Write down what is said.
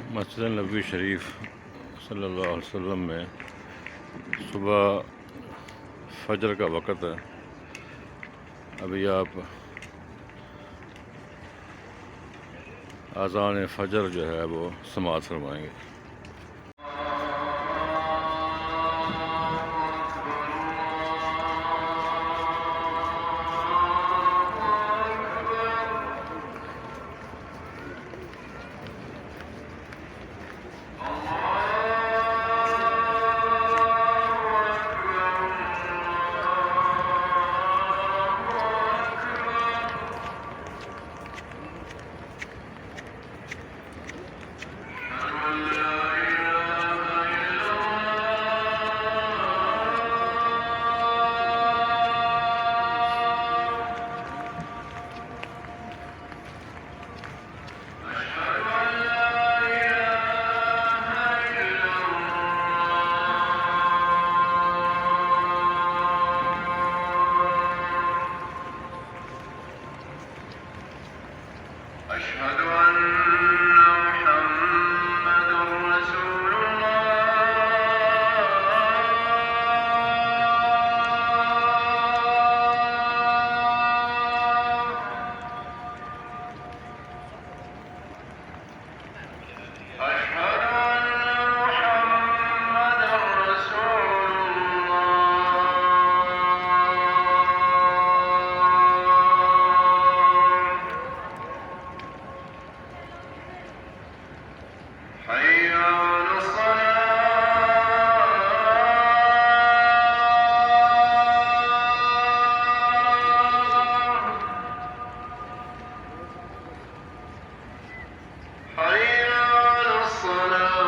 मस्जिद नबवी शरीफ सल्लल्लाहु अलैहि वसल्लम में सुबह फजर का वक़्त है। अभी आप अज़ान फजर जो है वो समाअत फरमाएंगे। أشهد أن محمدًا رسول الله. أشهد أن محمدًا رسول الله. حي على الصلاة. حي على الصلاة.